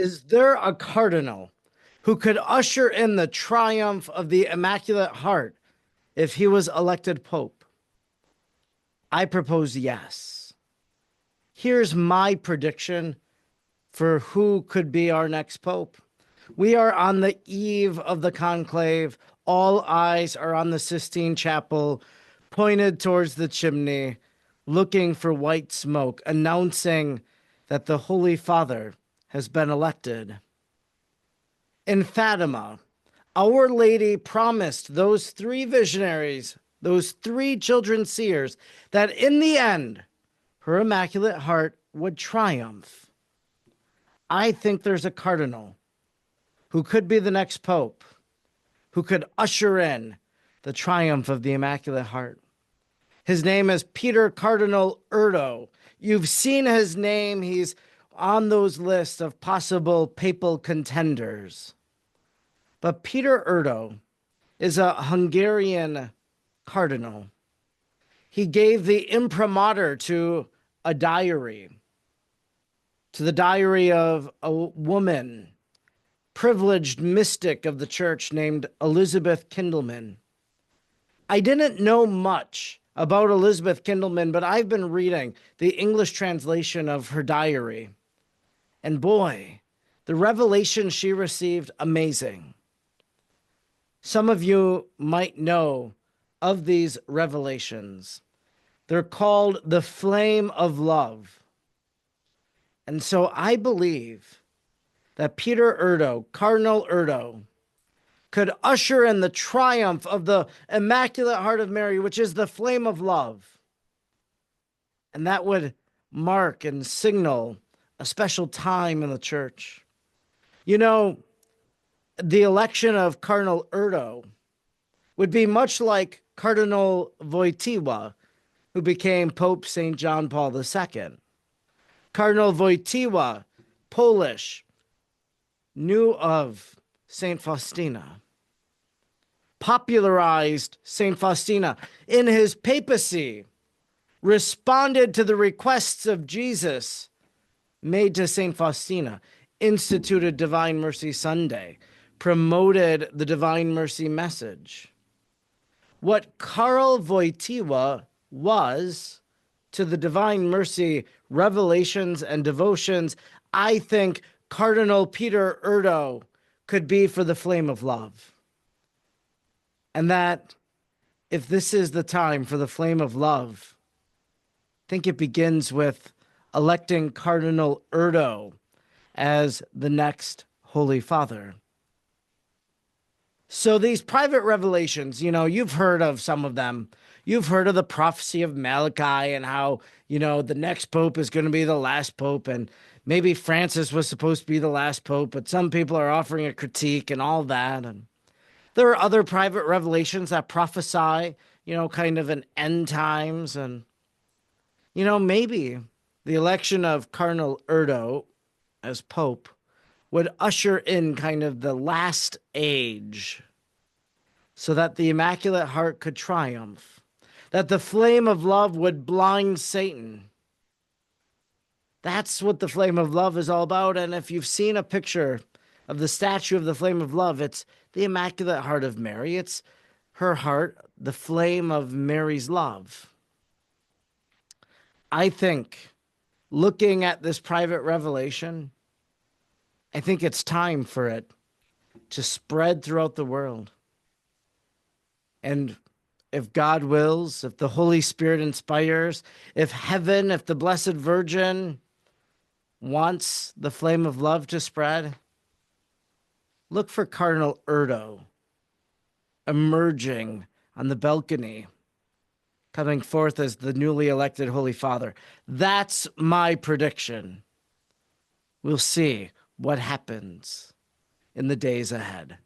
Is there a cardinal who could usher in the triumph of the Immaculate Heart if he was elected Pope? I propose yes. Here's my prediction for who could be our next Pope. We are on the eve of the conclave. All eyes are on the Sistine Chapel, pointed towards the chimney, looking for white smoke, announcing that the Holy Father has been elected. In Fatima, Our Lady promised those three visionaries, those three children seers, that in the end, her Immaculate Heart would triumph. I think there's a cardinal who could be the next pope, who could usher in the triumph of the Immaculate Heart. His name is Peter Cardinal Erdo. You've seen his name. He's on those lists of possible papal contenders. But Peter Erdo is a Hungarian cardinal. He gave the imprimatur to a diary, to the diary of a woman, privileged mystic of the church named Elizabeth Kindleman. I didn't know much about Elizabeth Kindleman, but I've been reading the English translation of her diary. And boy, the revelation she received, amazing. Some of you might know of these revelations. They're called the flame of love. And so I believe that Peter Erdo, Cardinal Erdo, could usher in the triumph of the Immaculate Heart of Mary, which is the flame of love. And that would mark and signal a special time in the church. You know, the election of Cardinal Erdo would be much like Cardinal Wojtyła, who became Pope St. John Paul II. Cardinal Wojtyła, Polish, knew of St. Faustina, popularized St. Faustina in his papacy, responded to the requests of Jesus made to St. Faustina, instituted Divine Mercy Sunday, promoted the Divine Mercy message. What Karl Wojtyła was to the Divine Mercy revelations and devotions, I think Cardinal Peter Erdo could be for the flame of love. And that if this is the time for the flame of love, I think it begins with electing Cardinal Erdo as the next Holy Father. So these private revelations, you've heard of some of them. You've heard of the prophecy of Malachi and how, the next pope is going to be the last pope, and maybe Francis was supposed to be the last pope, but some people are offering a critique and all that. And there are other private revelations that prophesy, kind of an end times. And, maybe the election of Cardinal Erdo as pope would usher in kind of the last age so that the Immaculate Heart could triumph, that the flame of love would blind Satan. That's what the flame of love is all about. And if you've seen a picture of the statue of the flame of love, it's the Immaculate Heart of Mary. It's her heart, the flame of Mary's love. I think, looking at this private revelation, I think it's time for it to spread throughout the world. And if God wills, if the Holy Spirit inspires, if heaven, if the Blessed Virgin wants the flame of love to spread, look for Cardinal Erdo emerging on the balcony, coming forth as the newly elected Holy Father. That's my prediction. We'll see what happens in the days ahead.